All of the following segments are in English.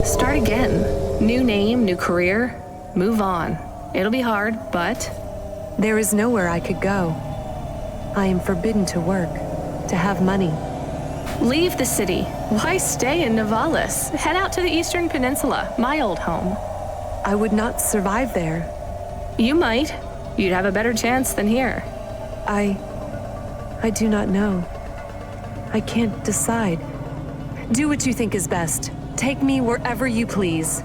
Start again. New name, new career. Move on. It'll be hard, but... There is nowhere I could go. I am forbidden to work, to have money. Leave the city. Why stay in Nivalis? Head out to the Eastern Peninsula, my old home. I would not survive there. You might. You'd have a better chance than here. I do not know. I can't decide. Do what you think is best. Take me wherever you please.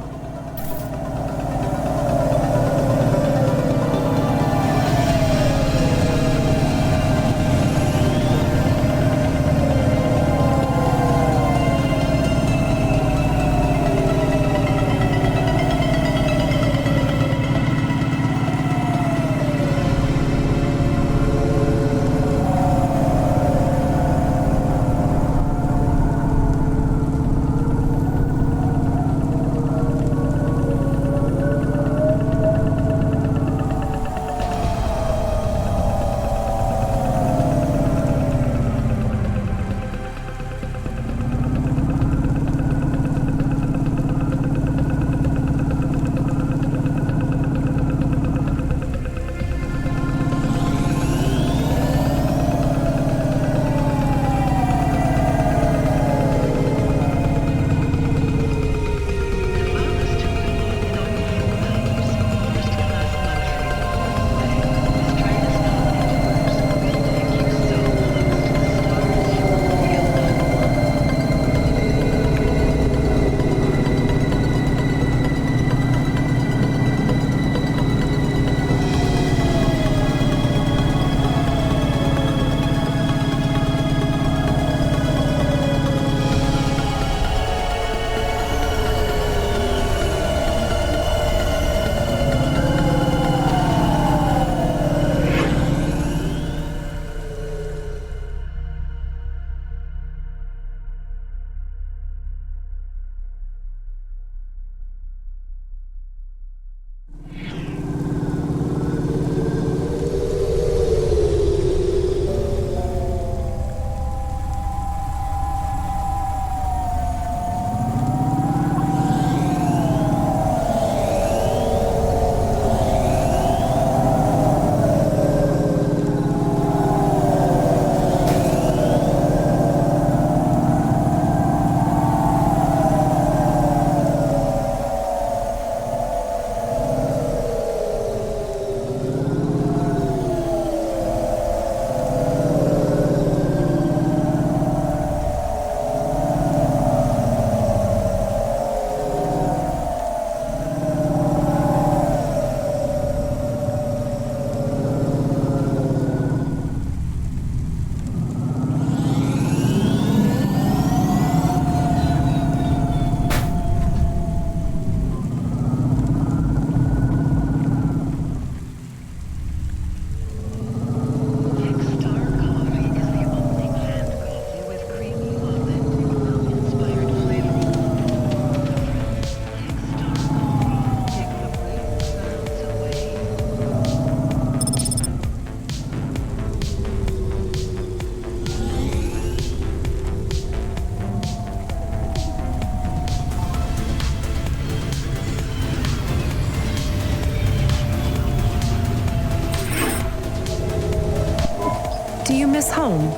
Do you miss home?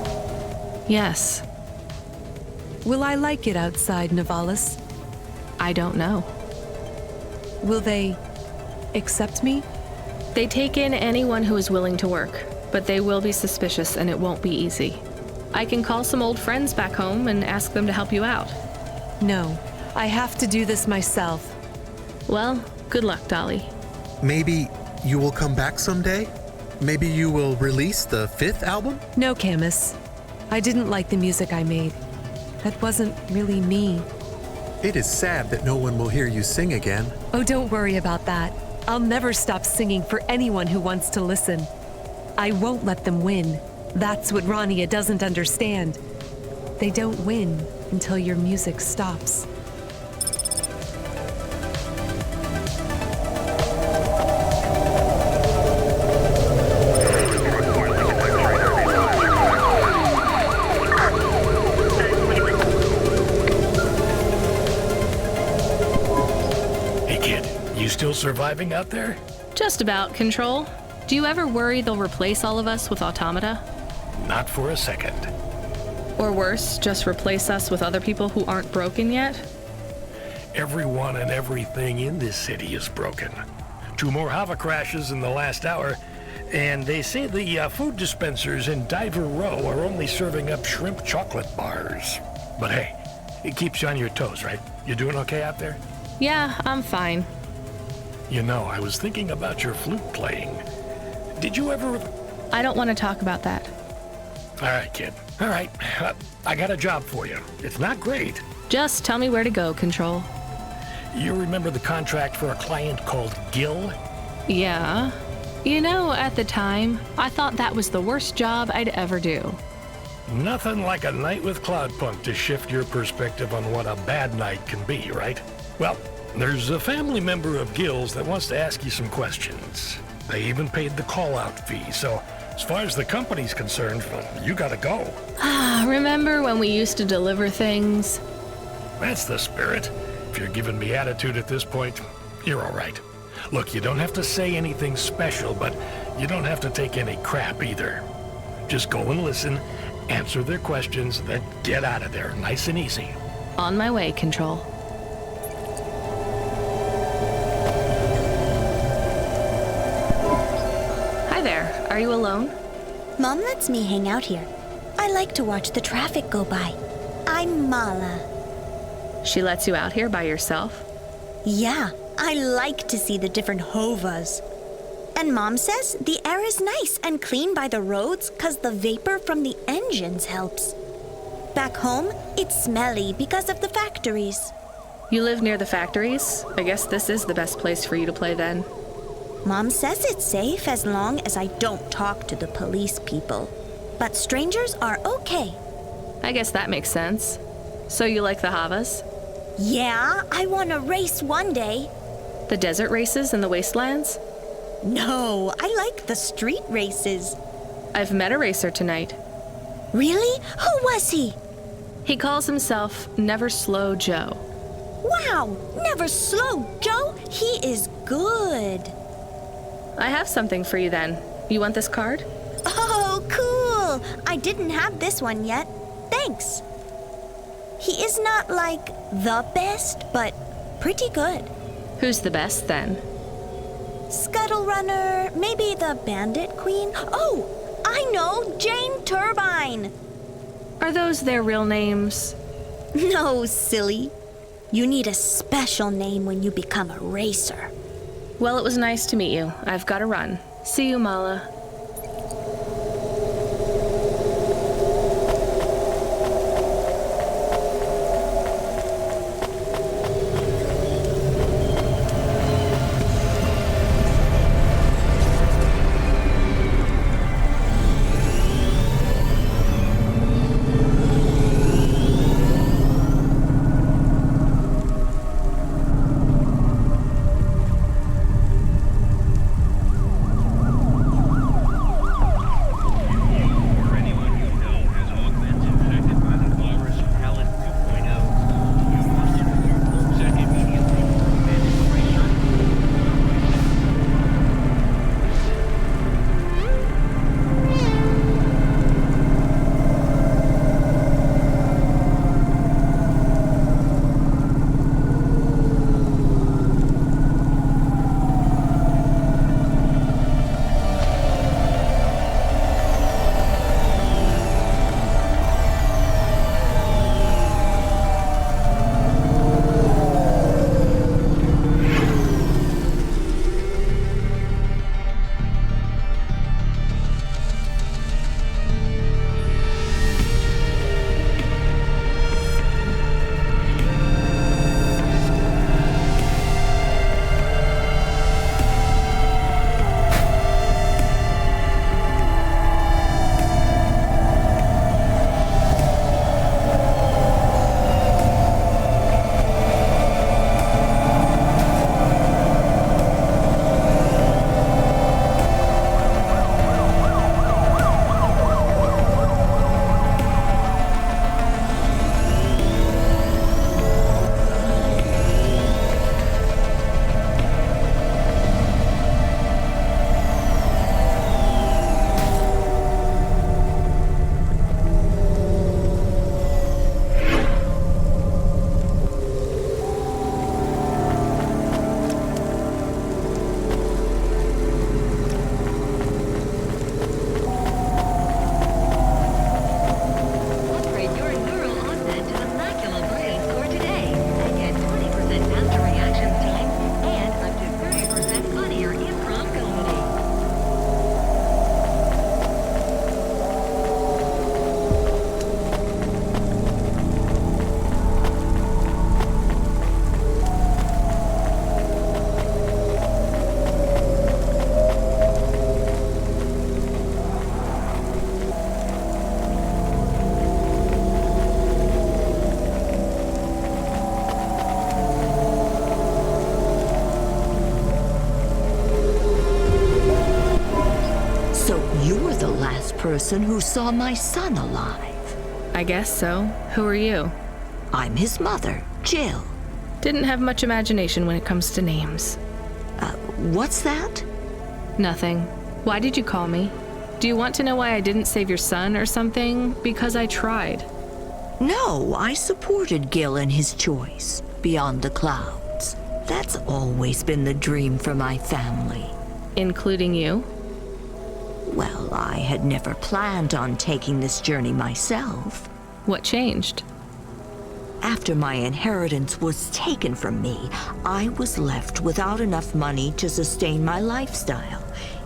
Yes. Will I like it outside Nivalis? I don't know. Will they accept me? They take in anyone who is willing to work, but they will be suspicious and it won't be easy. I can call some old friends back home and ask them to help you out. No, I have to do this myself. Well, good luck, Dolly. Maybe you will come back someday? Maybe you will release the 5th album? No, Camus. I didn't like the music I made. That wasn't really me. It is sad that no one will hear you sing again. Oh, don't worry about that. I'll never stop singing for anyone who wants to listen. I won't let them win. That's what Rania doesn't understand. They don't win until your music stops. You still surviving out there? Just about, Control. Do you ever worry they'll replace all of us with automata? Not for a second. Or worse, just replace us with other people who aren't broken yet? Everyone and everything in this city is broken. 2 more Hava crashes in the last hour, and they say the food dispensers in Diver Row are only serving up shrimp chocolate bars. But hey, it keeps you on your toes, right? You doing okay out there? Yeah, I'm fine. You know, I was thinking about your flute playing. Did you ever... I don't want to talk about that. All right, kid. All right. I got a job for you. It's not great. Just tell me where to go, Control. You remember the contract for a client called Gil? Yeah. You know, at the time, I thought that was the worst job I'd ever do. Nothing like a night with Cloudpunk to shift your perspective on what a bad night can be, right? Well, there's a family member of Gil's that wants to ask you some questions. They even paid the call-out fee, so as far as the company's concerned, well, you gotta go. Remember when we used to deliver things? That's the spirit. If you're giving me attitude at this point, you're all right. Look, you don't have to say anything special, but you don't have to take any crap either. Just go and listen, answer their questions, then get out of there, nice and easy. On my way, Control. Hi there. Are you alone? Mom lets me hang out here. I like to watch the traffic go by. I'm Mala. She lets you out here by yourself? Yeah, I like to see the different Hovas. And Mom says the air is nice and clean by the roads 'cause the vapor from the engines helps. Back home, it's smelly because of the factories. You live near the factories? I guess this is the best place for you to play then. Mom says it's safe as long as I don't talk to the police people. But strangers are okay. I guess that makes sense. So you like the Havas? Yeah, I want to race one day. The desert races in the wastelands? No, I like the street races. I've met a racer tonight. Really? Who was he? He calls himself Never Slow Joe. Wow, Never Slow Joe. He is good. I have something for you then. You want this card? Oh, cool. I didn't have this one yet. Thanks. He is not like the best, but pretty good. Who's the best then? Scuttle Runner, maybe the Bandit Queen. Oh, I know, Jane Turbine. Are those their real names? No, silly. You need a special name when you become a racer. Well, it was nice to meet you. I've got to run. See you, Mala. person who saw my son alive. I guess so. Who are you? I'm his mother, Jill. Didn't have much imagination when it comes to names. What's that? Nothing. Why did you call me? Do you want to know why I didn't save your son or something? Because I tried. No, I supported Gil in his choice, beyond the clouds. That's always been the dream for my family. Including you? Well, I had never planned on taking this journey myself. What changed? After my inheritance was taken from me, I was left without enough money to sustain my lifestyle,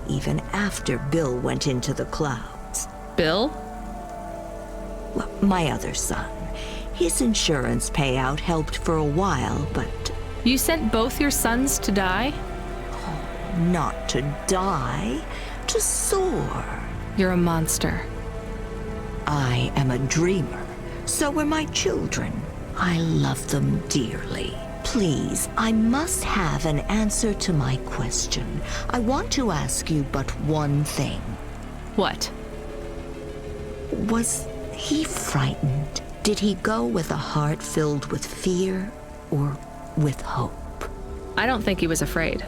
even after Bill went into the clouds. Bill? Well, my other son. His insurance payout helped for a while, but You sent both your sons to die? not to die, to soar. You're a monster. I am a dreamer. So are my children. I love them dearly. Please, I must have an answer to my question. I want to ask you but one thing. What? Was he frightened? Did he go with a heart filled with fear or with hope? I don't think he was afraid.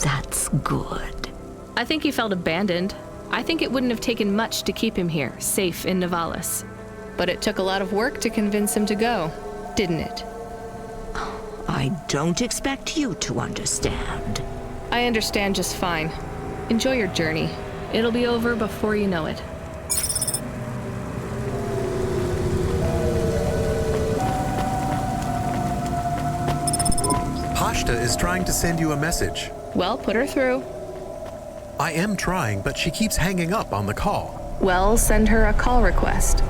That's good. I think he felt abandoned. I think it wouldn't have taken much to keep him here, safe in Nivalis. But it took a lot of work to convince him to go, didn't it? I don't expect you to understand. I understand just fine. Enjoy your journey. It'll be over before you know it. Pashta is trying to send you a message. Well, put her through. I am trying, but she keeps hanging up on the call. Well, send her a call request.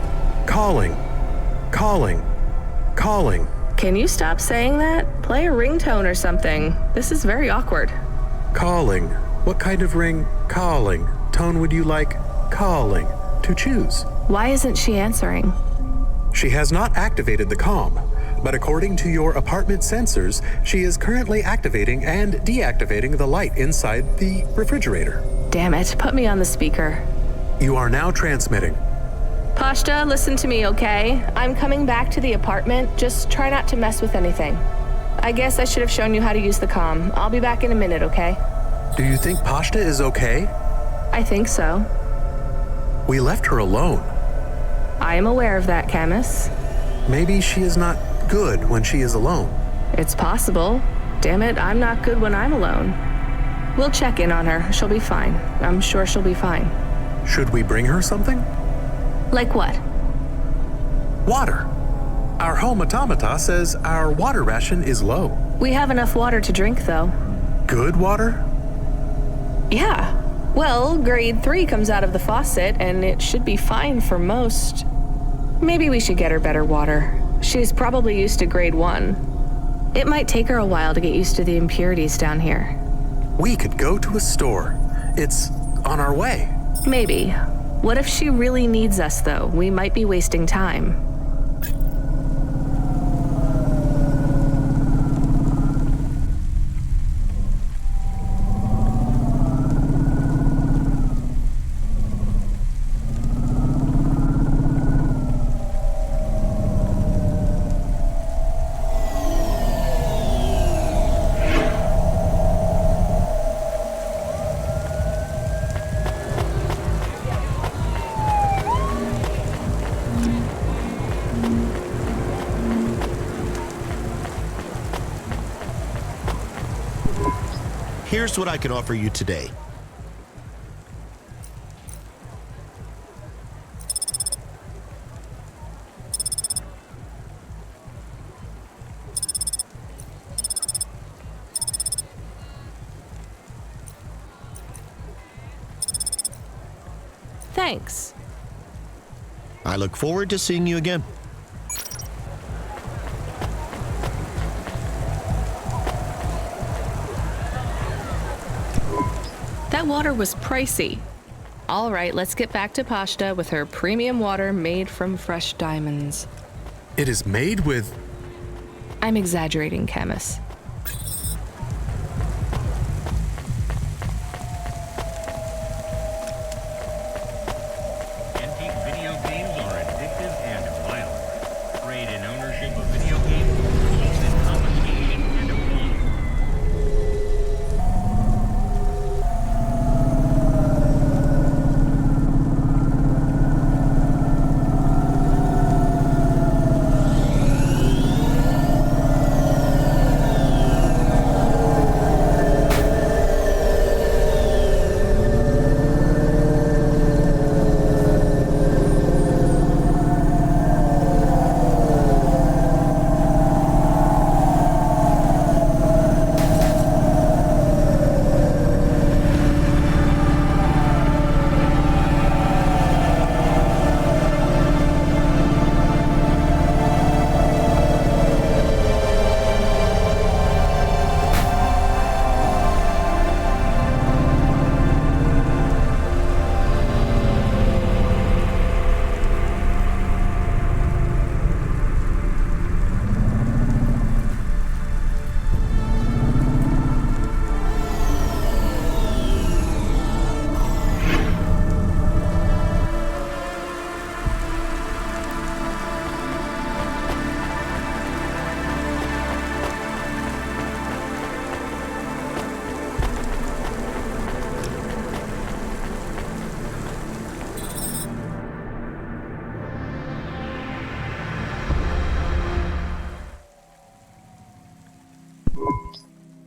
Calling. Calling. Calling. Can you stop saying that? Play a ringtone or something. This is very awkward. Calling. What kind of ring? Calling. Tone would you like? Calling. To choose. Why isn't she answering? She has not activated the comm, but according to your apartment sensors, she is currently activating and deactivating the light inside the refrigerator. Damn it, put me on the speaker. You are now transmitting. Pashta, listen to me, okay? I'm coming back to the apartment. Just try not to mess with anything. I guess I should have shown you how to use the comm. I'll be back in a minute, okay? Do you think Pashta is okay? I think so. We left her alone. I am aware of that, Camus. Maybe she is not good when she is alone. It's possible. Damn it, I'm not good when I'm alone. We'll check in on her. She'll be fine. I'm sure she'll be fine. Should we bring her something? Like what? Water. Our home automata says our water ration is low. We have enough water to drink, though. Good water? Yeah. Well, grade 3 comes out of the faucet, and it should be fine for most. Maybe we should get her better water. She's probably used to grade 1. It might take her a while to get used to the impurities down here. We could go to a store. It's on our way. Maybe. What if she really needs us, though? We might be wasting time. Here's what I can offer you today. Thanks. I look forward to seeing you again. That water was pricey. All right, let's get back to Pashta with her premium water made from fresh diamonds. It is made with... I'm exaggerating, Camus.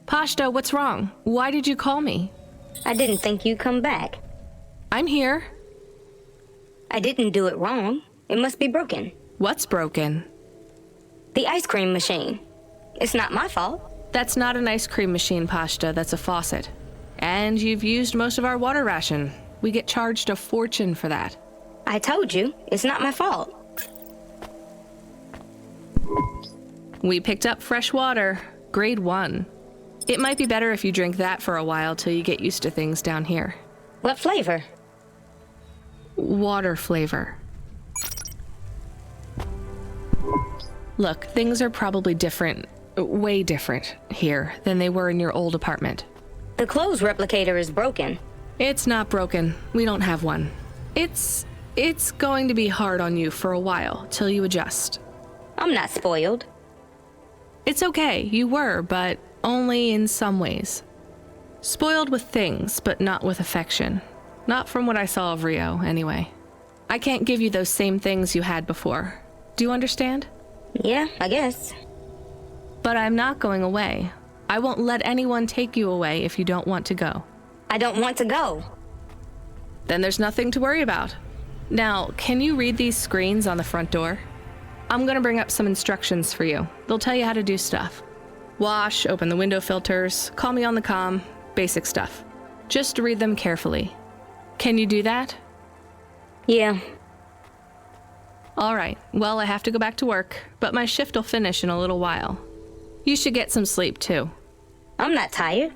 Pashta, what's wrong? Why did you call me? I didn't think you'd come back. I'm here. I didn't do it wrong. It must be broken. What's broken? The ice cream machine. It's not my fault. That's not an ice cream machine, Pashta. That's a faucet. And you've used most of our water ration. We get charged a fortune for that. I told you, it's not my fault. We picked up fresh water, grade 1. It might be better if you drink that for a while till you get used to things down here. What flavor? Water flavor. Look, things are probably different, way different here than they were in your old apartment. The clothes replicator is broken. It's not broken. We don't have one. It's going to be hard on you for a while till you adjust. I'm not spoiled. It's okay, you were, but only in some ways. Spoiled with things, but not with affection. Not from what I saw of Rio, anyway. I can't give you those same things you had before. Do you understand? Yeah, I guess. But I'm not going away. I won't let anyone take you away if you don't want to go. I don't want to go. Then there's nothing to worry about. Now, can you read these screens on the front door? I'm gonna bring up some instructions for you. They'll tell you how to do stuff. Wash, open the window filters, call me on the comm, basic stuff. Just read them carefully. Can you do that? Yeah. All right, well, I have to go back to work, but my shift will finish in a little while. You should get some sleep, too. I'm not tired.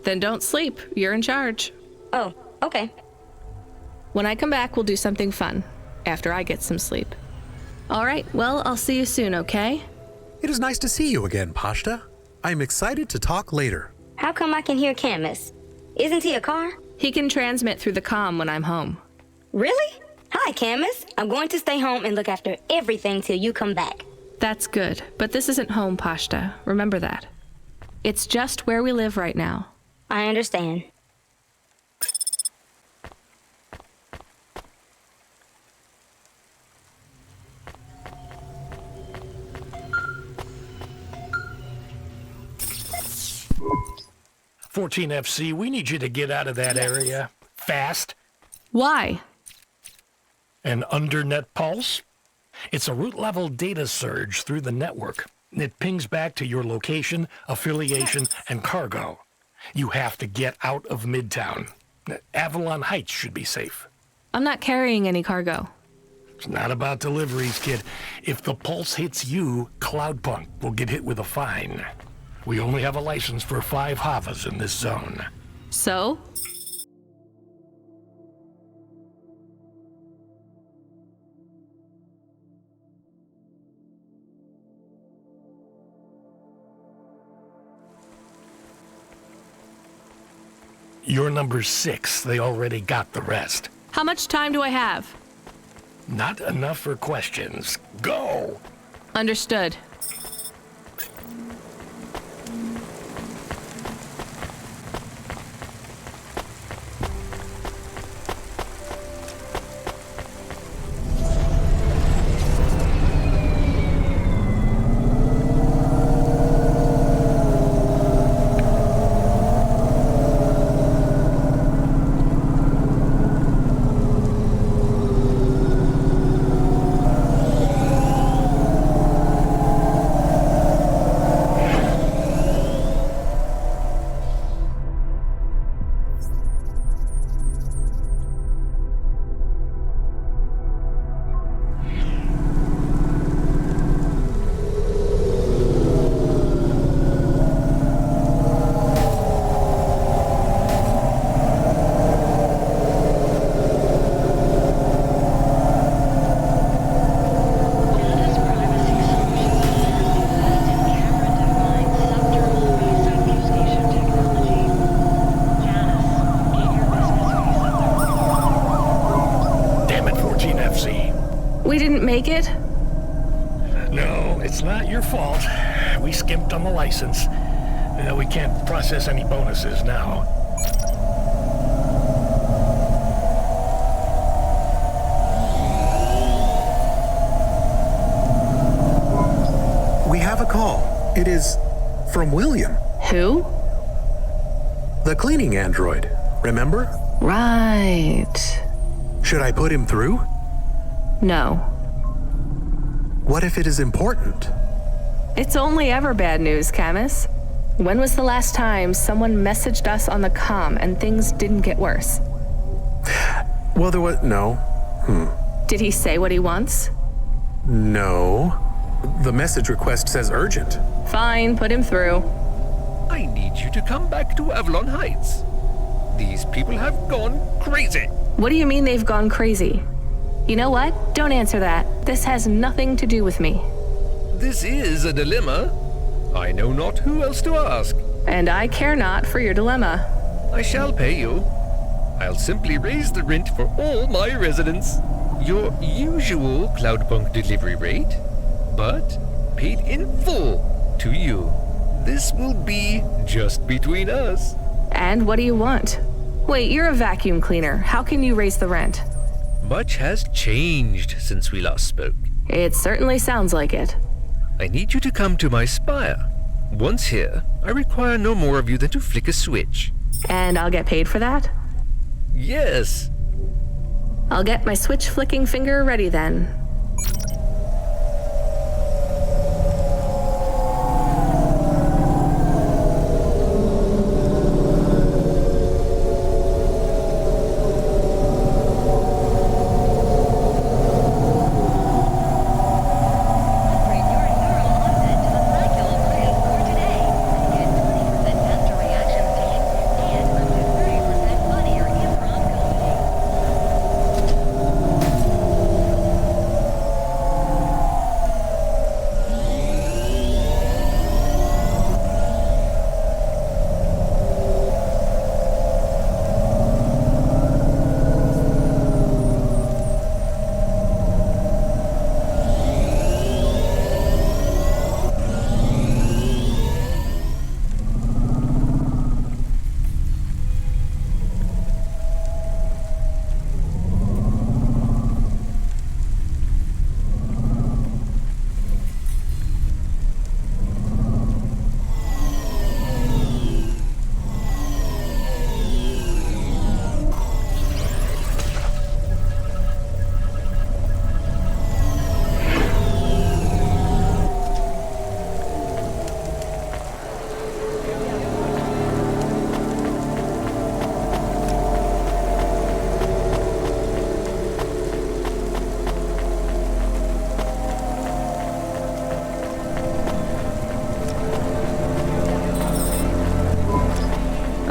Then don't sleep. You're in charge. Oh, okay. When I come back, we'll do something fun, after I get some sleep. All right, well, I'll see you soon, okay? It is nice to see you again, Pashta. I'm excited to talk later. How come I can hear Camus? Isn't he a car? He can transmit through the comm when I'm home. Really? Hi, Camus. I'm going to stay home and look after everything till you come back. That's good, but this isn't home, Pashta. Remember that. It's just where we live right now. I understand. FC, we need you to get out of that area. Fast. Why? An undernet pulse? It's a root-level data surge through the network. It pings back to your location, affiliation, and cargo. You have to get out of Midtown. Avalon Heights should be safe. I'm not carrying any cargo. It's not about deliveries, kid. If the pulse hits you, Cloudpunk will get hit with a fine. We only have a license for 5 Havas in this zone. So? You're number 6. They already got the rest. How much time do I have? Not enough for questions. Go! Understood. We didn't make it? No, it's not your fault. We skimped on the license. We can't process any bonuses now. We have a call. It is from William. Who? The cleaning android, remember? Right. Should I put him through? No. What if it is important? It's only ever bad news, Camus. When was the last time someone messaged us on the comm and things didn't get worse? Well, there was no. Did he say what he wants? No. The message request says urgent. Fine, put him through. I need you to come back to Avalon Heights. These people have gone crazy. What do you mean they've gone crazy? You know what? Don't answer that. This has nothing to do with me. This is a dilemma. I know not who else to ask. And I care not for your dilemma. I shall pay you. I'll simply raise the rent for all my residents. Your usual Cloudpunk delivery rate, but paid in full to you. This will be just between us. And what do you want? Wait, you're a vacuum cleaner. How can you raise the rent? Much has changed since we last spoke. It certainly sounds like it. I need you to come to my spire. Once here, I require no more of you than to flick a switch. And I'll get paid for that? Yes. I'll get my switch flicking finger ready then.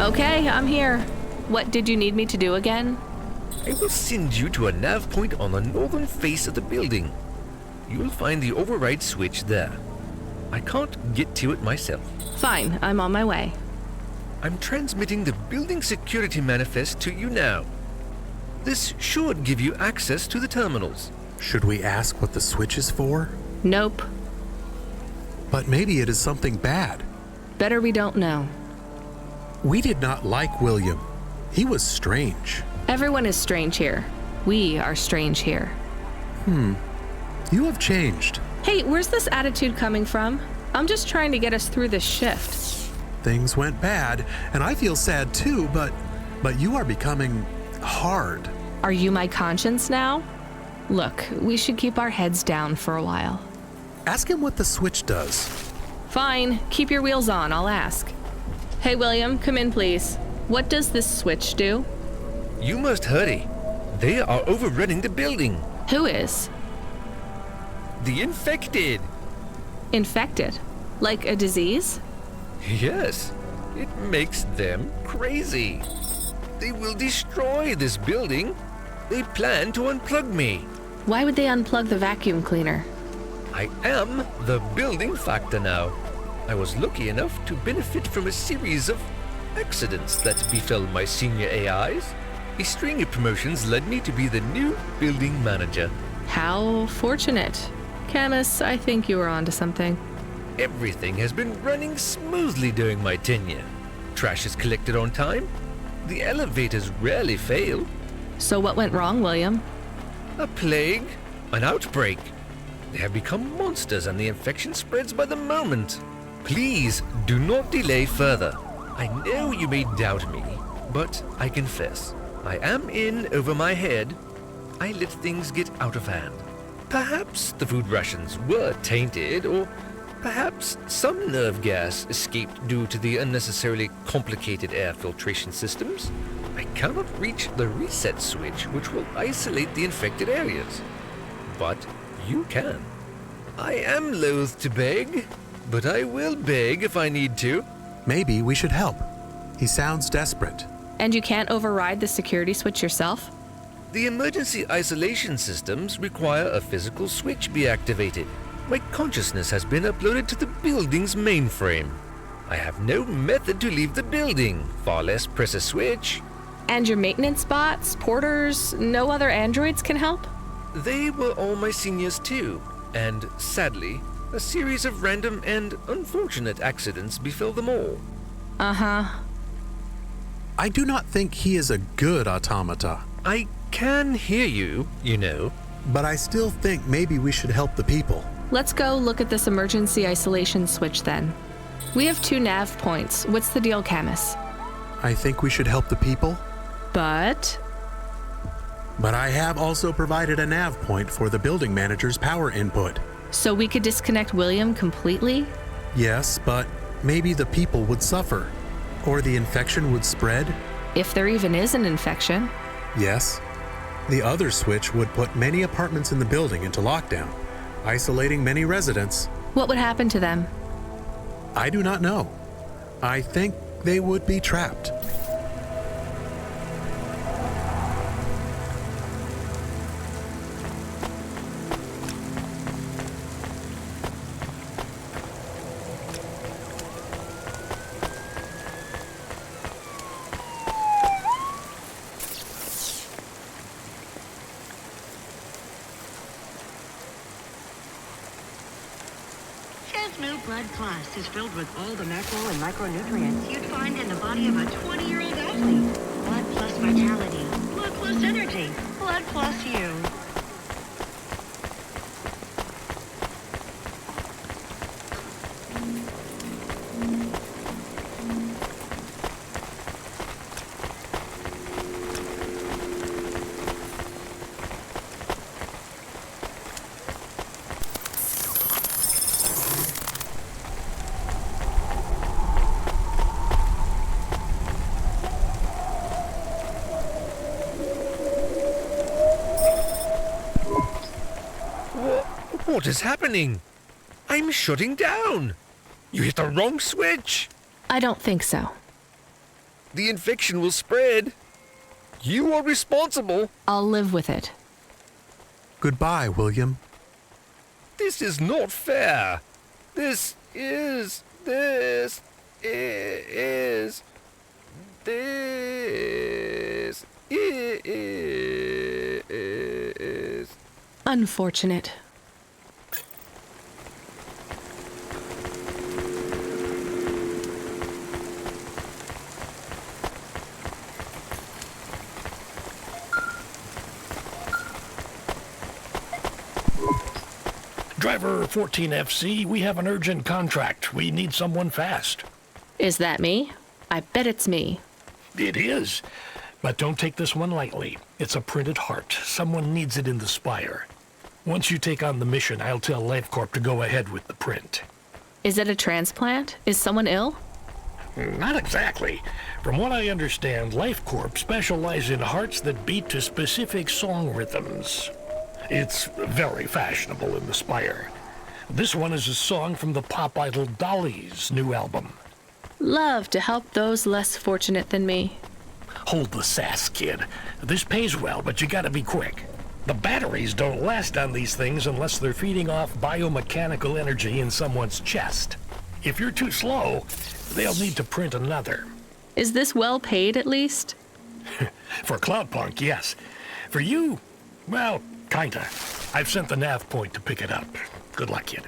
Okay, I'm here. What did you need me to do again? I will send you to a nav point on the northern face of the building. You will find the override switch there. I can't get to it myself. Fine, I'm on my way. I'm transmitting the building security manifest to you now. This should give you access to the terminals. Should we ask what the switch is for? Nope. But maybe it is something bad. Better we don't know. We did not like William. He was strange. Everyone is strange here. We are strange here. You have changed. Hey, where's this attitude coming from? I'm just trying to get us through this shift. Things went bad, and I feel sad too, but you are becoming hard. Are you my conscience now? Look, we should keep our heads down for a while. Ask him what the switch does. Fine, keep your wheels on, I'll ask. Hey, William, come in, please. What does this switch do? You must hurry. They are overrunning the building. Who is? The infected. Infected? Like a disease? Yes, it makes them crazy. They will destroy this building. They plan to unplug me. Why would they unplug the vacuum cleaner? I am the building factor now. I was lucky enough to benefit from a series of accidents that befell my senior AIs. A string of promotions led me to be the new building manager. How fortunate. Camus, I think you were onto something. Everything has been running smoothly during my tenure. Trash is collected on time. The elevators rarely fail. So what went wrong, William? A plague, an outbreak. They have become monsters and the infection spreads by the moment. Please do not delay further. I know you may doubt me, but I confess, I am in over my head. I let things get out of hand. Perhaps the food rations were tainted, or perhaps some nerve gas escaped due to the unnecessarily complicated air filtration systems. I cannot reach the reset switch which will isolate the infected areas. But you can. I am loath to beg, but I will beg if I need to. Maybe we should help. He sounds desperate. And you can't override the security switch yourself? The emergency isolation systems require a physical switch be activated. My consciousness has been uploaded to the building's mainframe. I have no method to leave the building, far less press a switch. And your maintenance bots, porters, no other androids can help? They were all my seniors too, and sadly, a series of random and unfortunate accidents befell them all. Uh-huh. I do not think he is a good automata. I can hear you, you know. But I still think maybe we should help the people. Let's go look at this emergency isolation switch then. We have 2 nav points. What's the deal, Camus? I think we should help the people. But I have also provided a nav point for the building manager's power input. so we could disconnect William completely? Yes, but maybe the people would suffer. Or the infection would spread. If there even is an infection. Yes. The other switch would put many apartments in the building into lockdown, isolating many residents. What would happen to them? I do not know. I think they would be trapped. Chesnu Blood Plus is filled with all the macro and micronutrients you'd find in the body of a 20-year-old athlete. Blood plus vitality, blood plus energy, blood plus you. What is happening? I'm shutting down. You hit the wrong switch. I don't think so. The infection will spread. You are responsible. I'll live with it. Goodbye, William. This is not fair. This is Unfortunate. Driver 14FC, we have an urgent contract. We need someone fast. Is that me? I bet it's me. It is. But don't take this one lightly. It's a printed heart. Someone needs it in the spire. Once you take on the mission, I'll tell LifeCorp to go ahead with the print. Is it a transplant? Is someone ill? Not exactly. From what I understand, LifeCorp specialize in hearts that beat to specific song rhythms. It's very fashionable in the Spire. This one is a song from the pop idol Dolly's new album. Love to help those less fortunate than me. Hold the sass, kid. This pays well, but you gotta be quick. The batteries don't last on these things unless they're feeding off biomechanical energy in someone's chest. If you're too slow, they'll need to print another. Is this well paid at least? For Cloudpunk, yes. For you, well, kinda. I've sent the nav point to pick it up. Good luck, kid.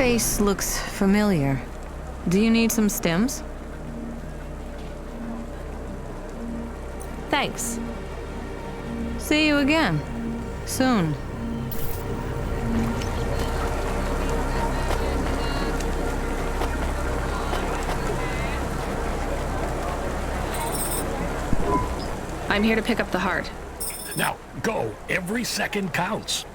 face looks familiar. Do you need some stems? Thanks. See you again. Soon. I'm here to pick up the heart. Now, go. Every second counts.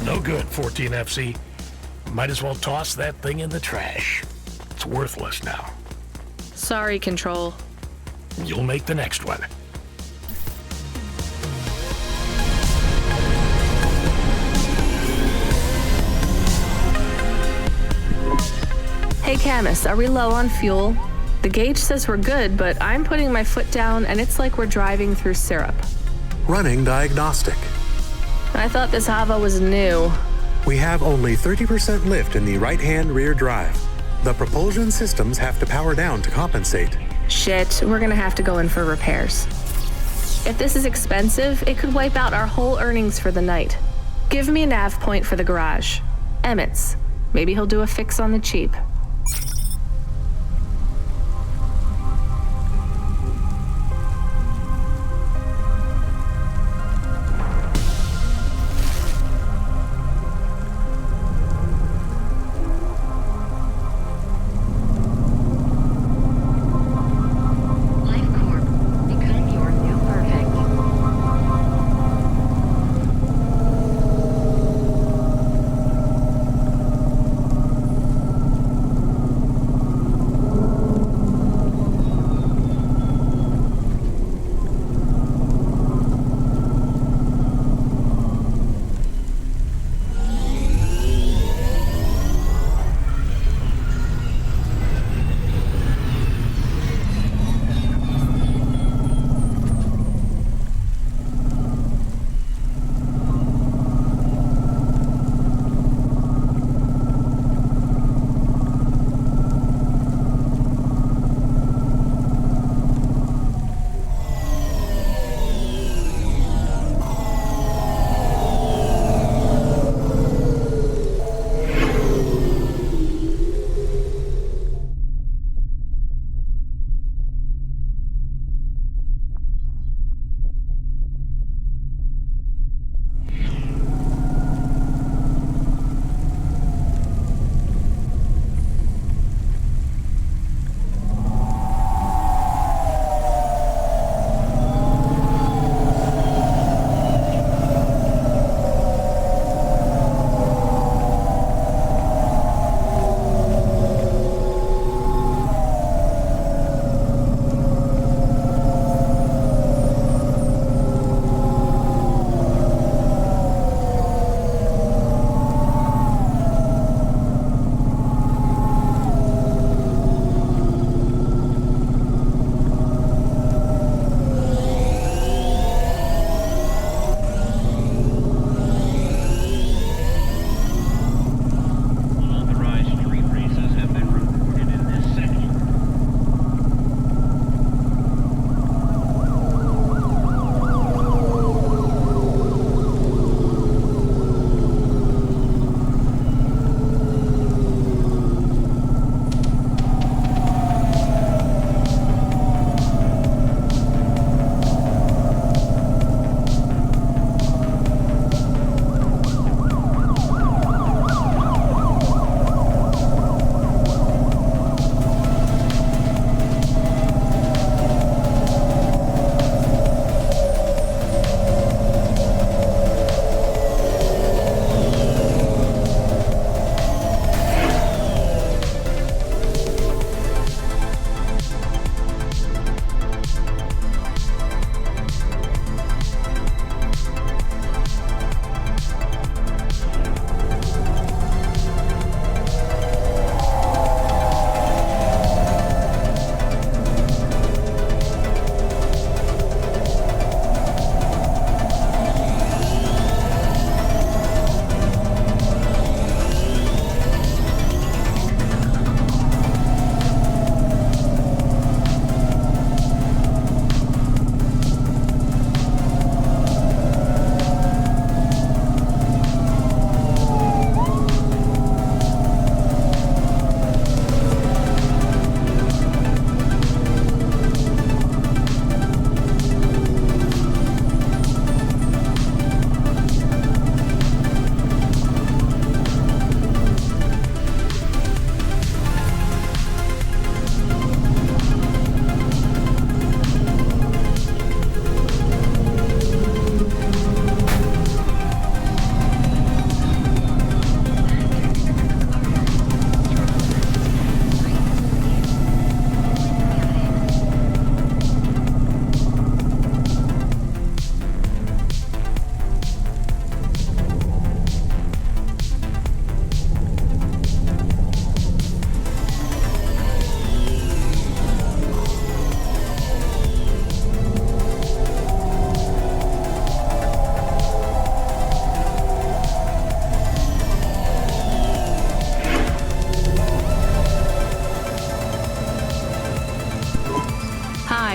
No good, 14FC. Might as well toss that thing in the trash. It's worthless now. Sorry, Control. You'll make the next one. Hey, Camus, are we low on fuel? The gauge says we're good, but I'm putting my foot down and it's like we're driving through syrup. Running diagnostic. I thought this Hava was new. We have only 30% lift in the right-hand rear drive. The propulsion systems have to power down to compensate. Shit, we're gonna have to go in for repairs. If this is expensive, it could wipe out our whole earnings for the night. Give me a nav point for the garage. Emmett's. Maybe he'll do a fix on the cheap.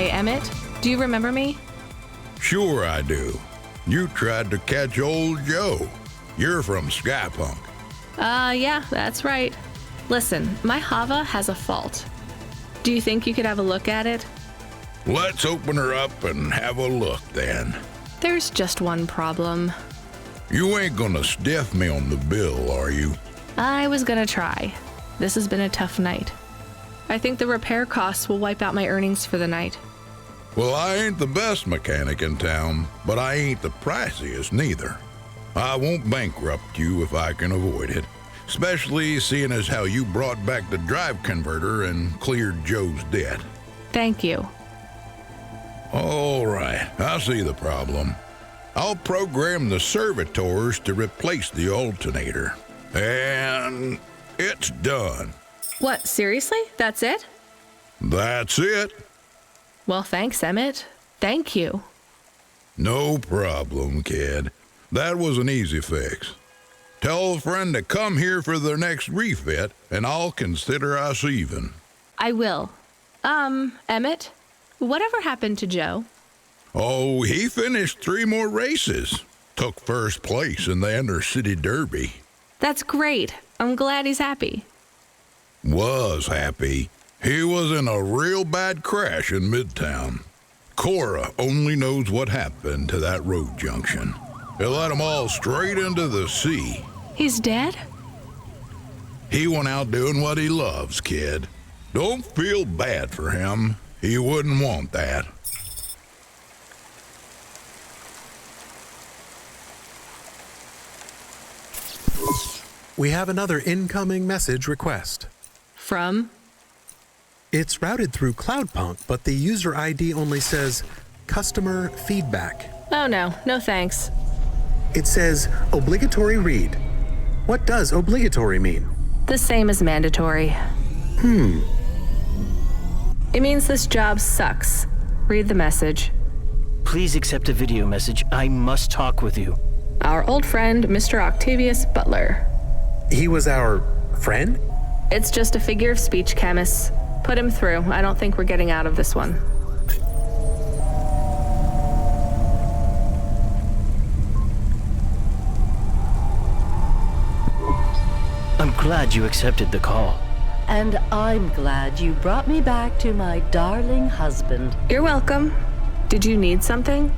Hi, Emmett. Do you remember me? Sure I do. You tried to catch old Joe. You're from Skypunk. Yeah, that's right. Listen, my Hava has a fault. Do you think you could have a look at it? Let's open her up and have a look then. There's just one problem. You ain't gonna stiff me on the bill, are you? I was gonna try. This has been a tough night. I think the repair costs will wipe out my earnings for the night. Well, I ain't the best mechanic in town, but I ain't the priciest neither. I won't bankrupt you if I can avoid it, especially seeing as how you brought back the drive converter and cleared Joe's debt. Thank you. All right, I see the problem. I'll program the servitors to replace the alternator. And it's done. What, seriously? That's it? That's it. Well, thanks, Emmett. Thank you. No problem, kid. That was an easy fix. Tell a friend to come here for their next refit, and I'll consider us even. I will. Emmett, whatever happened to Joe? Oh, he finished 3 more races. Took first place in the Intercity Derby. That's great. I'm glad he's happy. Was happy. He was in a real bad crash in Midtown. Cora only knows what happened to that road junction. It led him all straight into the sea. He's dead? He went out doing what he loves, kid. Don't feel bad for him. He wouldn't want that. We have another incoming message request. From? It's routed through Cloudpunk, but the user ID only says customer feedback. Oh no, no thanks. It says obligatory read. What does obligatory mean? The same as mandatory. It means this job sucks. Read the message. Please accept a video message. I must talk with you. Our old friend, Mr. Octavius Butler. He was our friend? It's just a figure of speech, Camus. Put him through. I don't think we're getting out of this one. I'm glad you accepted the call. And I'm glad you brought me back to my darling husband. You're welcome. Did you need something?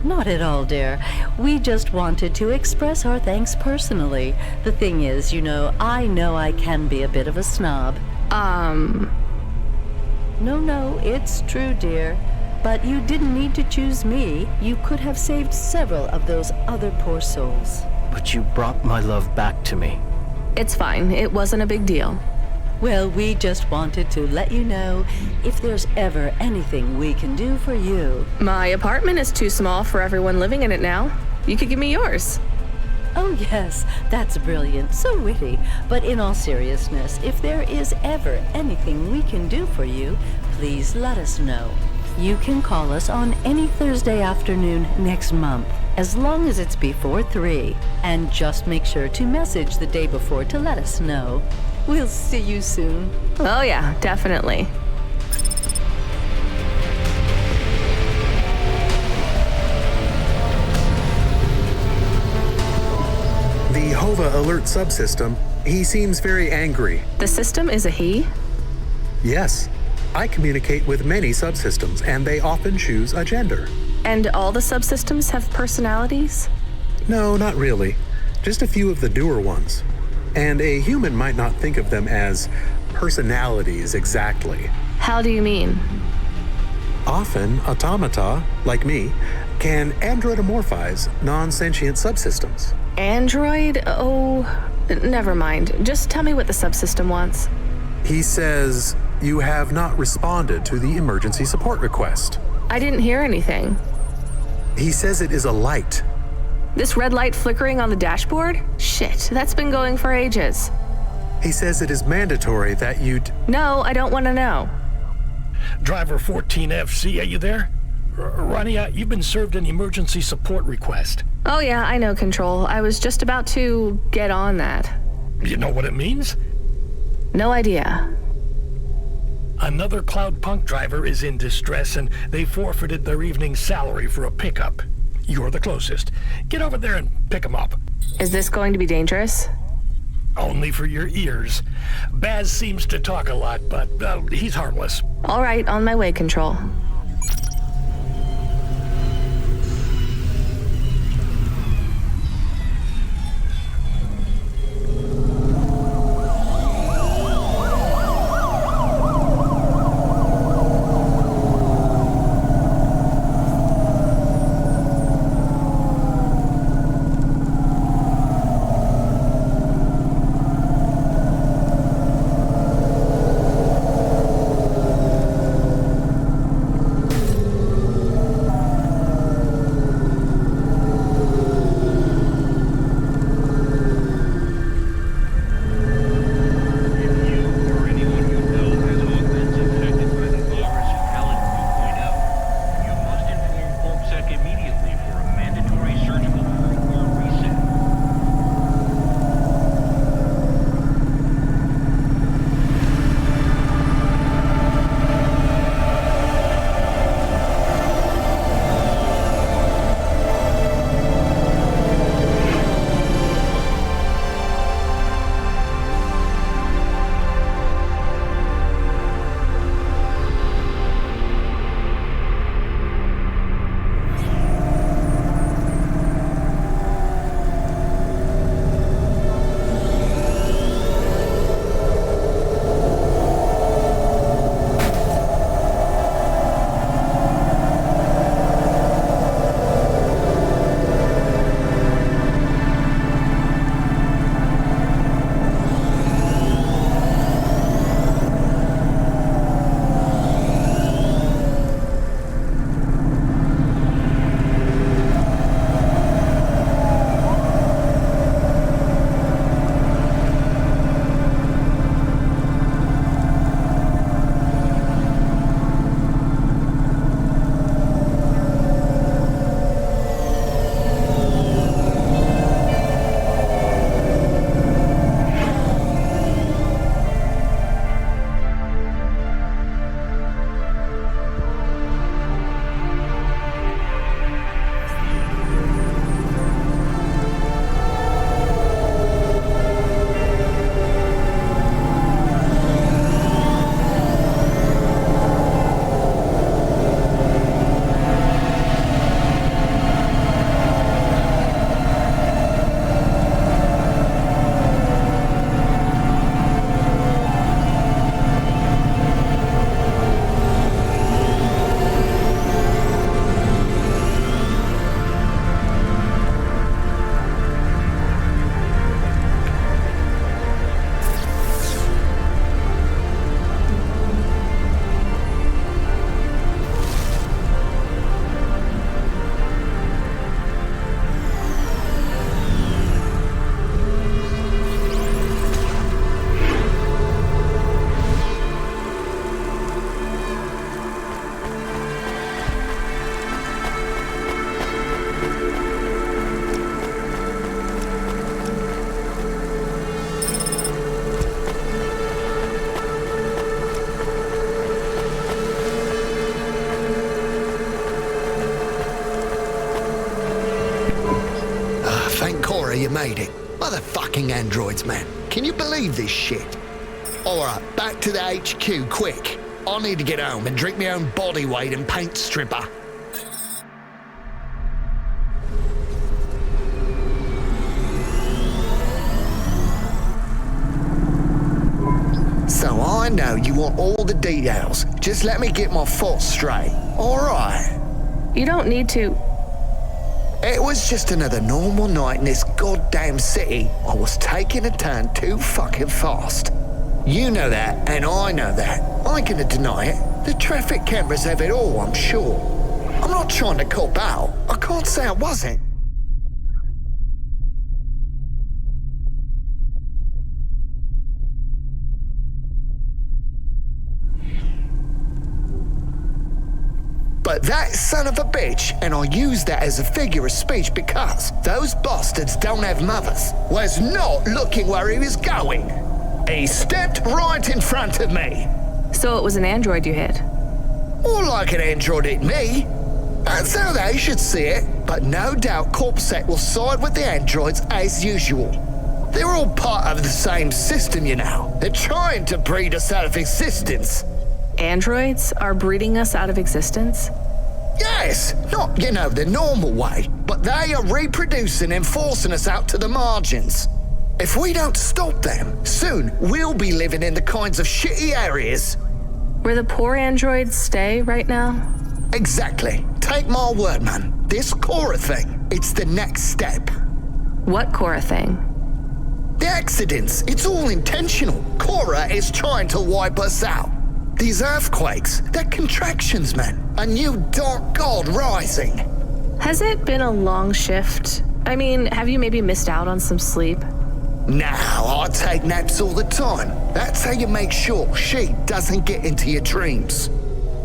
Not at all, dear. We just wanted to express our thanks personally. The thing is, I know I can be a bit of a snob. No, it's true, dear. But you didn't need to choose me. You could have saved several of those other poor souls. But you brought my love back to me. It's fine. It wasn't a big deal. Well, we just wanted to let you know if there's ever anything we can do for you. My apartment is too small for everyone living in it now. You could give me yours. Oh, yes, that's brilliant, so witty. But in all seriousness, if there is ever anything we can do for you, please let us know. You can call us on any Thursday afternoon next month, as long as it's before 3. And just make sure to message the day before to let us know. We'll see you soon. Oh yeah, definitely. The Hova Alert subsystem, he seems very angry. The system is a he? Yes. I communicate with many subsystems, and they often choose a gender. And all the subsystems have personalities? No, not really. Just a few of the newer ones. And a human might not think of them as personalities exactly. How do you mean? Often, automata, like me, can androidomorphize non-sentient subsystems. Android? Oh, never mind. Just tell me what the subsystem wants. He says you have not responded to the emergency support request. I didn't hear anything. He says it is a light. This red light flickering on the dashboard? Shit, that's been going for ages. He says it is mandatory that you'd... No, I don't want to know. Driver 14FC, are you there? Rania, you've been served an emergency support request. Oh yeah, I know, Control. I was just about to get on that. You know what it means? No idea. Another Cloudpunk driver is in distress, and they forfeited their evening's salary for a pickup. You're the closest. Get over there and pick him up. Is this going to be dangerous? Only for your ears. Baz seems to talk a lot, but he's harmless. All right, on my way, Control. You made it. Motherfucking androids, man. Can you believe this shit? Alright, back to the HQ, quick. I need to get home and drink my own body weight and paint stripper. So I know you want all the details. Just let me get my thoughts straight. Alright. You don't need to. It was just another normal night in this goddamn city. I was taking a turn too fucking fast. You know that, and I know that. I ain't gonna deny it. The traffic cameras have it all, I'm sure. I'm not trying to cop out. I can't say I wasn't. But that son of a bitch, and I use that as a figure of speech because those bastards don't have mothers, was not looking where he was going. He stepped right in front of me. So it was an android you hit? More like an android hit me. That's how they should see it. But no doubt Corpsec will side with the androids as usual. They're all part of the same system, you know. They're trying to breed us out of existence. Androids are breeding us out of existence? Yes, not, the normal way, but they are reproducing and forcing us out to the margins. If we don't stop them, soon we'll be living in the kinds of shitty areas where the poor androids stay right now? Exactly. Take my word, man. This Cora thing, it's the next step. What Cora thing? The accidents, it's all intentional. Cora is trying to wipe us out. These earthquakes, they're contractions, man. A new dark god rising. Has it been a long shift? I mean, have you maybe missed out on some sleep? Now, I take naps all the time. That's how you make sure she doesn't get into your dreams.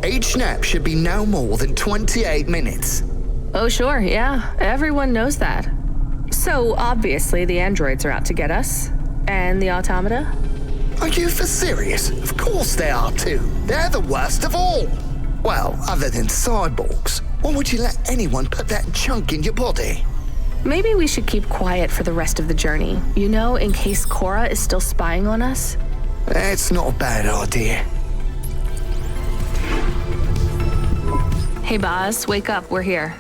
Each nap should be no more than 28 minutes. Oh, sure, yeah. Everyone knows that. So, obviously, the androids are out to get us. And the automata? Are you for serious? Of course they are too. They're the worst of all. Well, other than cyborgs. Why would you let anyone put that junk in your body? Maybe we should keep quiet for the rest of the journey. In case Cora is still spying on us? That's not a bad idea. Hey, Boz, wake up. We're here.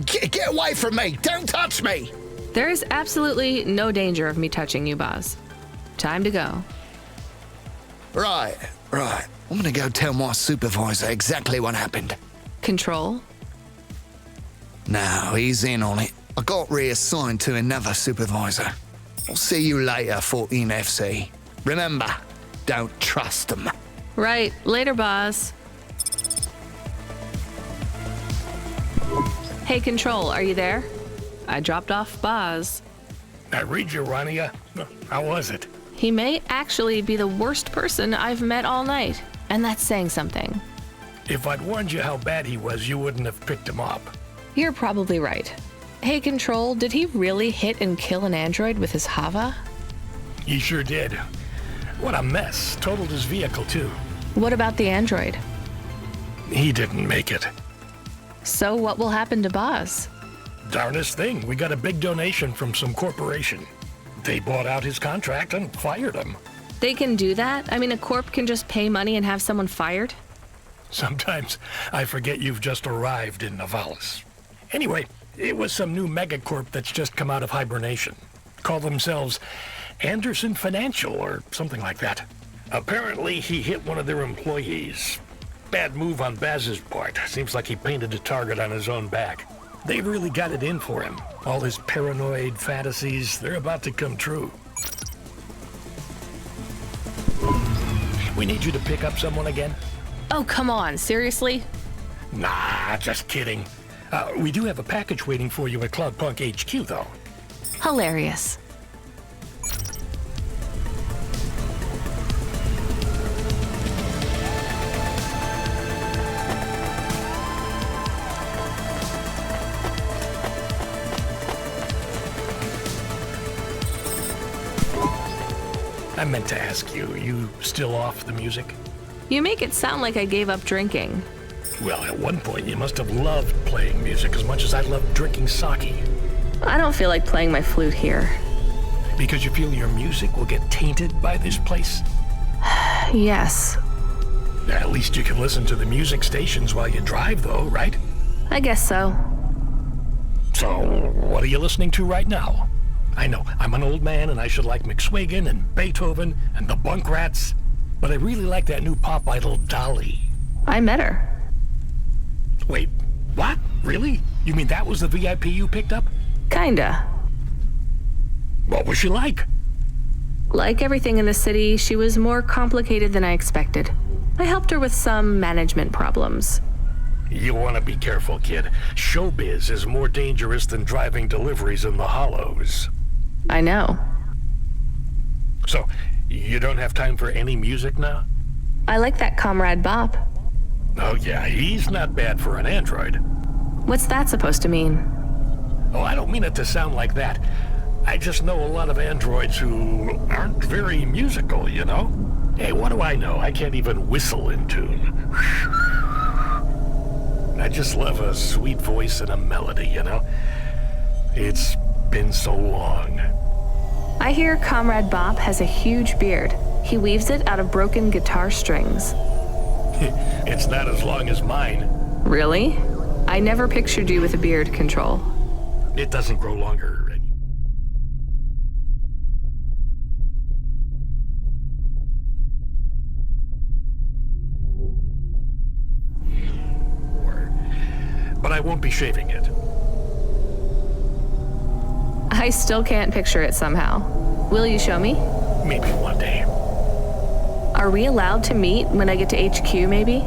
Get away from me! Don't touch me! There is absolutely no danger of me touching you, Boz. Time to go. Right. I'm gonna go tell my supervisor exactly what happened. Control? No, he's in on it. I got reassigned to another supervisor. I'll see you later, 14 FC. Remember, don't trust them. Right. Later, Boz. Hey, Control, are you there? I dropped off Boz. I read you, Rania. How was it? He may actually be the worst person I've met all night, and that's saying something. If I'd warned you how bad he was, you wouldn't have picked him up. You're probably right. Hey, Control, did he really hit and kill an android with his Hava? He sure did. What a mess. Totaled his vehicle, too. What about the android? He didn't make it. So what will happen to Boz? Darnest thing. We got a big donation from some corporation. They bought out his contract and fired him. They can do that? I mean, a corp can just pay money and have someone fired? Sometimes I forget you've just arrived in Navalis. Anyway, it was some new megacorp that's just come out of hibernation. Call themselves Anderson Financial or something like that. Apparently, he hit one of their employees. Bad move on Baz's part. Seems like he painted a target on his own back. They've really got it in for him. All his paranoid fantasies, they're about to come true. We need you to pick up someone again? Oh, come on. Seriously? Nah, just kidding. We do have a package waiting for you at Cloudpunk HQ, though. Hilarious. I meant to ask you, you still off the music? You make it sound like I gave up drinking. Well, at one point you must have loved playing music as much as I loved drinking sake. I don't feel like playing my flute here. Because you feel your music will get tainted by this place? Yes. At least you can listen to the music stations while you drive, though, right? I guess so. So, what are you listening to right now? I know, I'm an old man and I should like McSwagan and Beethoven and the Bunk Rats, but I really like that new pop idol Dolly. I met her. Wait, what? Really? You mean that was the VIP you picked up? Kinda. What was she like? Like everything in the city, she was more complicated than I expected. I helped her with some management problems. You want to be careful, kid. Showbiz is more dangerous than driving deliveries in the Hollows. I know. So, you don't have time for any music now? I like that Comrade Bop. Oh yeah, he's not bad for an android. What's that supposed to mean? Oh, I don't mean it to sound like that. I just know a lot of androids who aren't very musical, you know? Hey, what do I know? I can't even whistle in tune. I just love a sweet voice and a melody, you know? It's been so long. I hear Comrade Bob has a huge beard. He weaves it out of broken guitar strings. It's not as long as mine. Really? I never pictured you with a beard, Control. It doesn't grow longer. But I won't be shaving it. I still can't picture it somehow. Will you show me? Maybe one day. Are we allowed to meet when I get to HQ, maybe?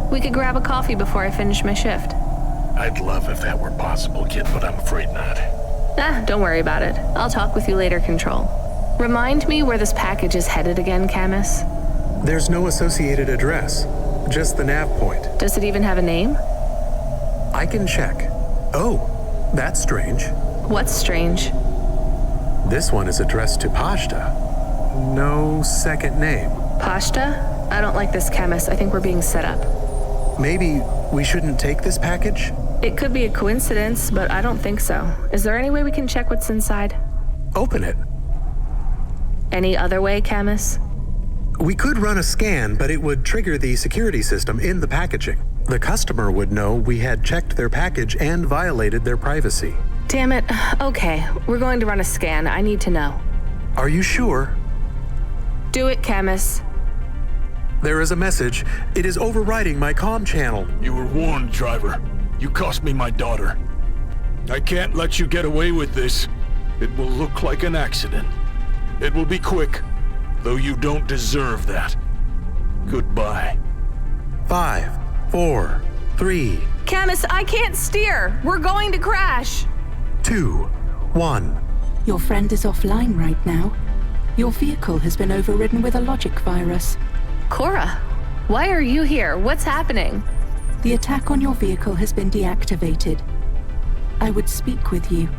We could grab a coffee before I finish my shift. I'd love if that were possible, kid, but I'm afraid not. Don't worry about it. I'll talk with you later, Control. Remind me where this package is headed again, Camus. There's no associated address, just the nav point. Does it even have a name? I can check. Oh, that's strange. What's strange? This one is addressed to Pashta. No second name. Pashta? I don't like this, Camus. I think we're being set up. Maybe we shouldn't take this package? It could be a coincidence, but I don't think so. Is there any way we can check what's inside? Open it. Any other way, Camus? We could run a scan, but it would trigger the security system in the packaging. The customer would know we had checked their package and violated their privacy. Damn it. Okay, we're going to run a scan. I need to know. Are you sure? Do it, Camus. There is a message. It is overriding my comm channel. You were warned, driver. You cost me my daughter. I can't let you get away with this. It will look like an accident. It will be quick, though you don't deserve that. Goodbye. 5, 4, 3. Camus, I can't steer. We're going to crash. 2, 1. Your friend is offline right now. Your vehicle has been overridden with a logic virus. Cora, why are you here? What's happening? The attack on your vehicle has been deactivated. I would speak with you.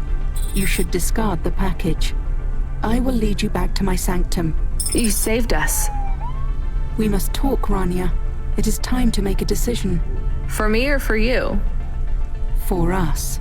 You should discard the package. I will lead you back to my sanctum. You saved us. We must talk, Rania. It is time to make a decision. For me or for you? For us.